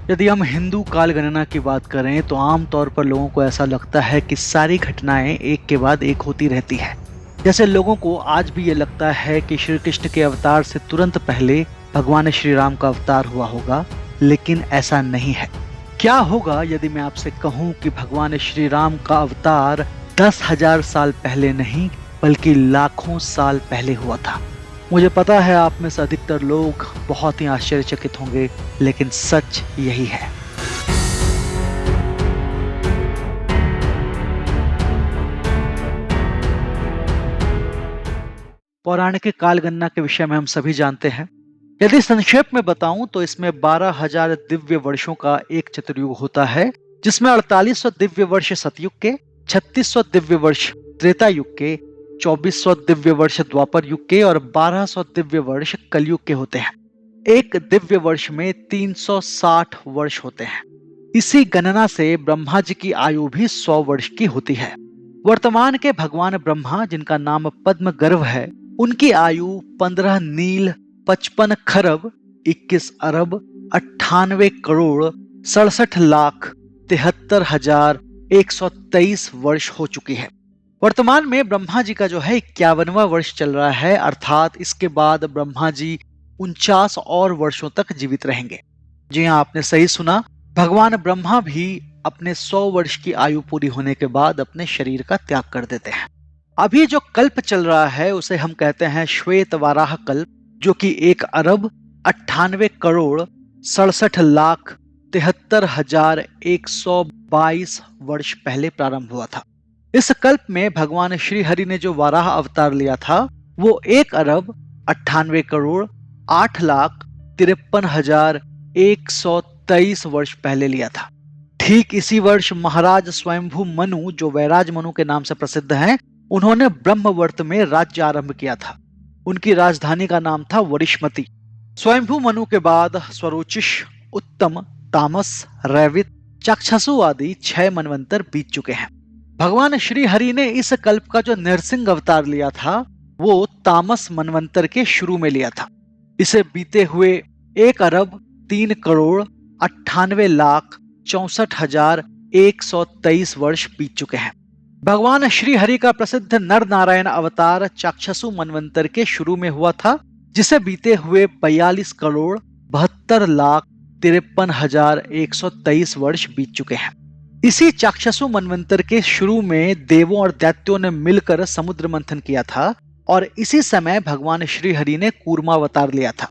यदि हम हिंदू काल गणना की बात करें तो आमतौर पर लोगों को ऐसा लगता है कि सारी घटनाएं एक के बाद एक होती रहती है। जैसे लोगों को आज भी ये लगता है कि श्री कृष्ण के अवतार से तुरंत पहले भगवान श्री राम का अवतार हुआ होगा, लेकिन ऐसा नहीं है। क्या होगा यदि मैं आपसे कहूं कि भगवान श्री राम का अवतार 10,000 साल पहले नहीं बल्कि लाखों साल पहले हुआ था। मुझे पता है आप में से अधिकतर लोग बहुत ही आश्चर्यचकित होंगे, लेकिन सच यही है। पौराणिक काल गणना के विषय में हम सभी जानते हैं। यदि संक्षेप में बताऊं तो इसमें 12,000 दिव्य वर्षों का एक चतुर्युग होता है, जिसमें 4800 दिव्य वर्ष सतयुग के, 3600 दिव्य वर्ष त्रेता युग के, 2400 दिव्य वर्ष द्वापर युग के और 1200 दिव्य वर्ष कलयुग के होते हैं। एक दिव्य वर्ष में 360 वर्ष होते हैं। इसी गणना से ब्रह्मा जी की आयु भी 100 वर्ष की होती है। वर्तमान के भगवान ब्रह्मा, जिनका नाम पद्म गर्भ है, उनकी आयु 15 नील 55 खरब 21 अरब 98 करोड़ 67 लाख 73,123 वर्ष हो चुकी है। वर्तमान में ब्रह्मा जी का जो है 51वां वर्ष चल रहा है, अर्थात इसके बाद ब्रह्मा जी 49 और वर्षों तक जीवित रहेंगे। जी हाँ, आपने सही सुना, भगवान ब्रह्मा भी अपने 100 वर्ष की आयु पूरी होने के बाद अपने शरीर का त्याग कर देते हैं। अभी जो कल्प चल रहा है उसे हम कहते हैं श्वेत वाराह कल्प, जो कि 1 अरब 98 करोड़ 67 लाख 73,122 वर्ष पहले प्रारंभ हुआ था। इस कल्प में भगवान श्री हरि ने जो वाराह अवतार लिया था वो 1 अरब 98 करोड़ 8 लाख 53,123 वर्ष पहले लिया था। ठीक इसी वर्ष महाराज स्वयंभू मनु, जो वैराज मनु के नाम से प्रसिद्ध हैं, उन्होंने ब्रह्मवर्त में राज्य आरंभ किया था। उनकी राजधानी का नाम था वरिष्मति। स्वयंभू मनु के बाद स्वरोचिष, उत्तम, तामस, रैवित, चाक्षसु आदि 6 मनवंतर बीत चुके हैं। भगवान श्री हरि ने इस कल्प का जो नरसिंह अवतार लिया था वो तामस मनवंतर के शुरू में लिया था। इसे बीते हुए 1 अरब 3 करोड़ 98 लाख 64,123 वर्ष बीत चुके हैं। भगवान श्री हरि का प्रसिद्ध नर नारायण अवतार चाक्षसु मनवंतर के शुरू में हुआ था, जिसे बीते हुए 42 करोड़ 72 लाख 53,123 वर्ष बीत चुके हैं। इसी चाक्षसु मनवंतर के शुरू में देवों और दैत्यों ने मिलकर समुद्र मंथन किया था और इसी समय भगवान श्री हरि ने कूर्मा अवतार लिया था।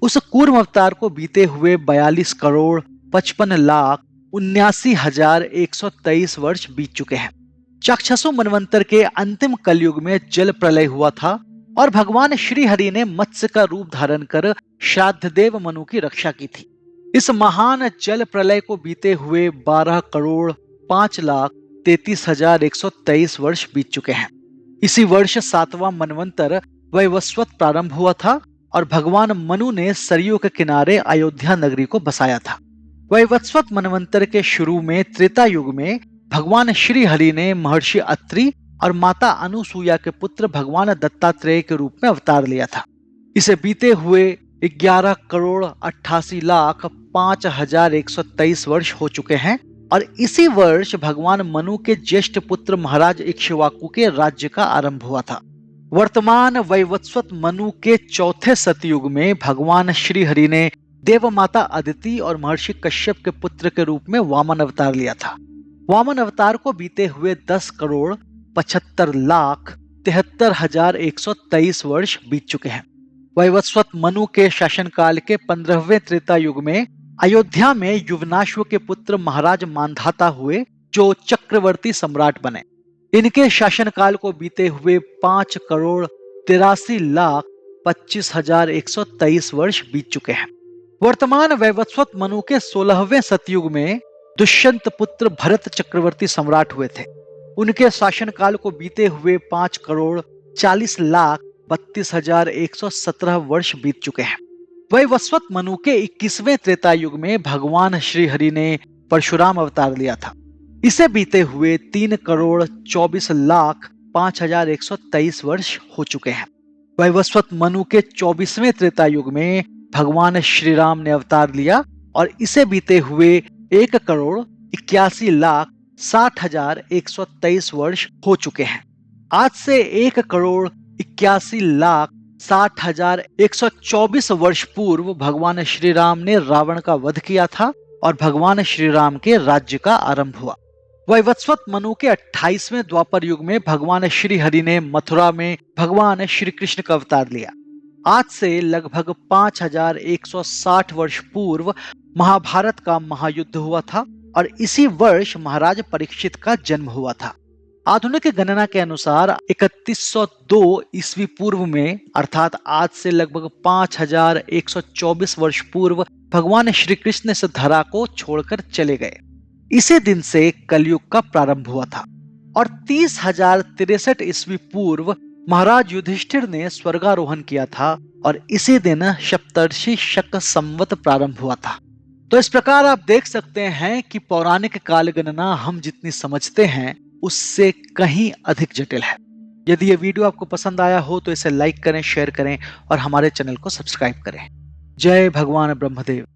उस कूर्म अवतार को बीते हुए 42 करोड़ 55 लाख 79,123 वर्ष बीत चुके हैं। चाक्षसु मनवंतर के अंतिम कलयुग में जल प्रलय हुआ था और भगवान श्री हरि ने मत्स्य का रूप धारण कर श्राद्ध देव मनु की रक्षा की थी। इस महान जल प्रलय को बीते हुए 12 करोड़ 5 लाख 33,123 वर्ष बीत चुके हैं। इसी वर्ष 7वां मनवंतर वैवस्वत प्रारंभ हुआ था और भगवान मनु ने सरयू के किनारे अयोध्या नगरी को बसाया था। वैवस्वत मनवंतर के शुरू में त्रेता युग में भगवान श्री हरि ने महर्षि अत्रि और माता अनुसूया के पुत्र भगवान दत्तात्रेय के रूप में अवतार लिया था। इसे बीते हुए 11 करोड़ 88 लाख 5,123 वर्ष हो चुके हैं और इसी वर्ष भगवान मनु के ज्येष्ठ पुत्र महाराज इक्ष्वाकु के राज्य का आरंभ हुआ था। वर्तमान वैवस्वत मनु के चौथे सतयुग में भगवान श्री हरि ने देव माता अदिति और महर्षि कश्यप के पुत्र के रूप में वामन अवतार लिया था। वामन अवतार को बीते हुए 10 करोड़ 75 लाख 73,123 वर्ष बीत चुके हैं। वैवस्वत मनु के शासनकाल के 15वें त्रेता युग में अयोध्या में युवनाश्व के पुत्र महाराज मांधाता हुए, जो चक्रवर्ती सम्राट बने। इनके शासनकाल को बीते हुए 5 करोड़ 83 लाख 25,123 वर्ष बीत चुके हैं। वर्तमान वैवस्वत मनु के 16वें सतयुग में दुष्यंत पुत्र भरत चक्रवर्ती सम्राट हुए थे। उनके शासनकाल को बीते हुए 5 करोड़ 40 लाख 32,117 वर्ष बीत चुके हैं। वैवस्वत मनु के 21वें त्रेता युग में भगवान श्री हरि ने परशुराम अवतार लिया था। इसे बीते हुए 3 करोड़ 24 लाख 5,123 वर्ष हो चुके हैं। वैवस्वत मनु के 24वें त्रेता युग में भगवान श्री राम ने अवतार लिया और इसे बीते हुए 1,81,60,123 वर्ष हो चुके हैं। आज से 1,81,60,124 वर्ष पूर्व भगवान श्री राम ने रावण का वध किया था और भगवान श्री राम के राज्य का आरंभ हुआ। वैवस्वत मनु के 28वें द्वापर युग में भगवान श्री हरि ने मथुरा में भगवान श्री कृष्ण का अवतार लिया। आज से लगभग 5,160 वर्ष पूर्व महाभारत का महायुद्ध हुआ था और इसी वर्ष महाराज परीक्षित का जन्म हुआ था। आधुनिक गणना के अनुसार 3102 ईस्वी पूर्व में अर्थात आज से लगभग 5,124 वर्ष पूर्व भगवान श्री कृष्ण इस धरा को छोड़कर चले गए। इसी दिन से कलयुग का प्रारंभ हुआ था और 30,063 ईस्वी पूर्व महाराज युधिष्ठिर ने स्वर्गारोहण किया था और इसी दिन सप्तर्षि शक संवत प्रारंभ हुआ था। तो इस प्रकार आप देख सकते हैं कि पौराणिक काल गणना हम जितनी समझते हैं उससे कहीं अधिक जटिल है। यदि ये वीडियो आपको पसंद आया हो तो इसे लाइक करें, शेयर करें और हमारे चैनल को सब्सक्राइब करें। जय भगवान ब्रह्मदेव।